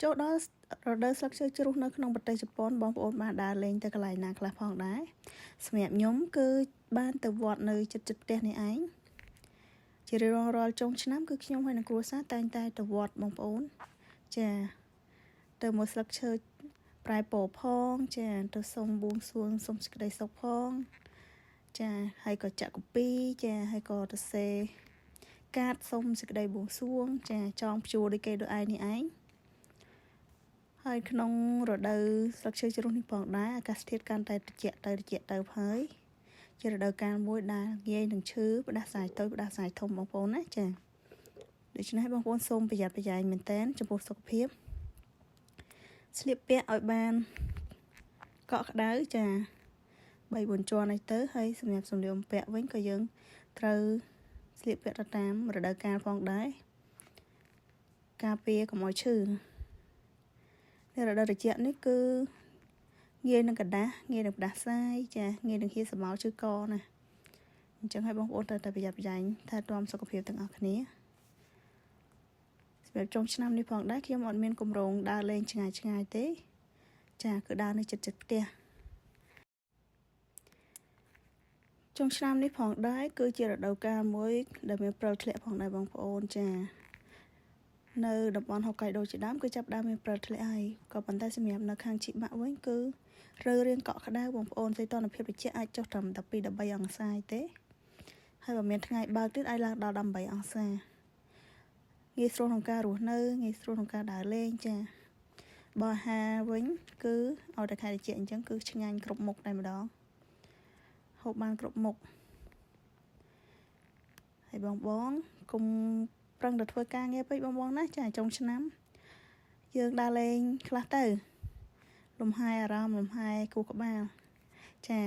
ចូលដល់រដូវស្លឹកឈើជ្រុះនៅក្នុងប្រទេសជប៉ុនបងប្អូនបានដើរលេងទៅកន្លែងណាខ្លះផងដែរសម្រាប់ខ្ញុំគឺបានទៅវត្តនៅជិតផ្ទះនេះឯងជារៀងរាល់ចុងឆ្នាំគឺខ្ញុំហើយនិងគ្រួសារតែងតែទៅវត្តបងប្អូនចាទៅមើលស្លឹកឈើប្រែពណ៌ផងចាទៅសុំបួងសួងសុំសេចក្តីសុខផងចាហើយក៏ចាក់កពីចាហើយក៏ទៅសេកាតសុំសេចក្តីបួងសួងចាចងព្យួរដូចគេដូចឯងនេះឯងហើយក្នុងរដូវស្លឹកឈើជ្រុះនេះផងដែរអាកាសធាតុកាន់តែត្រជាក់ទៅហើយជារដូវកាលមួយដែលងាយនឹងឈឺផ្ដាសាយតូចផ្ដាសាយធំបងប្អូនណាចាដូច្នេះបងប្អូនសូមប្រយ័ត្នប្រយែងមែនតើចំពោះសុខភាពស្លៀកពាក់ឲ្យបានកក់ក្ដៅចា3-4ជាន់ឲ្យទៅហើយសម្រាប់សម្លៀកបំពាក់វិញក៏យើងត្រូវស្លៀកពាក់ទៅតាមរដូវកាលផងដែរការពារកុំឲ្យឈឺនៅរដូវត្រជាក់នេះគឺងាយនឹងកដាស់ងាយនឹងផ្ដាសាយចាងាយនឹងហៀសសម្បោឈឺកណាអញ្ចឹងឲ្យបងប្អូនត្រូវតែប្រយ័ត្នប្រយែងថែទាំសុខភាពទាំងអស់គ្នាសម្រាប់ចុងឆ្នាំនេះផងដែរខ្ញុំអត់មានគម្រោងដើរលេងឆ្ងាយទេចាគឺដើរនៅជិតផ្ទះចុងឆ្នាំនេះផងដែរគឺជារដូវកាលមួយដែលមានព្រិលធ្លាក់ផងដែរបងប្អូនចានៅតំបន់ហុកកាយដូជាដើមគឺចាប់ដើមមានព្រិលធ្លាក់ហើយក៏ប៉ុន្តែសម្រាប់នៅខាងជីបាក់វិញគឺរើរៀងកក់ក្ដៅបងប្អូនសីតុណ្ហភាពត្រជាក់អាចចុះត្រឹម12-13អង្សាទេហើយបើមានថ្ងៃបើកទៀតអាចឡើងដល់18អង្សាងាយស្រួលក្នុងការរស់នៅងាយស្រួលក្នុងការដើរលេងចាបើអាហារវិញគឺឲ្យតែខែត្រជាក់អញ្ចឹងគឺឆ្ងាញ់គ្រប់មុខតែម្ដងហូបបានគ្រប់មុខហើយបងកុំប្រឹងទៅធ្វើការងារពេកបងណាចាចុងឆ្នាំយើងដើរលេងខ្លះទៅលំហែអារម្មណ៍លំហែខួរក្បាលចា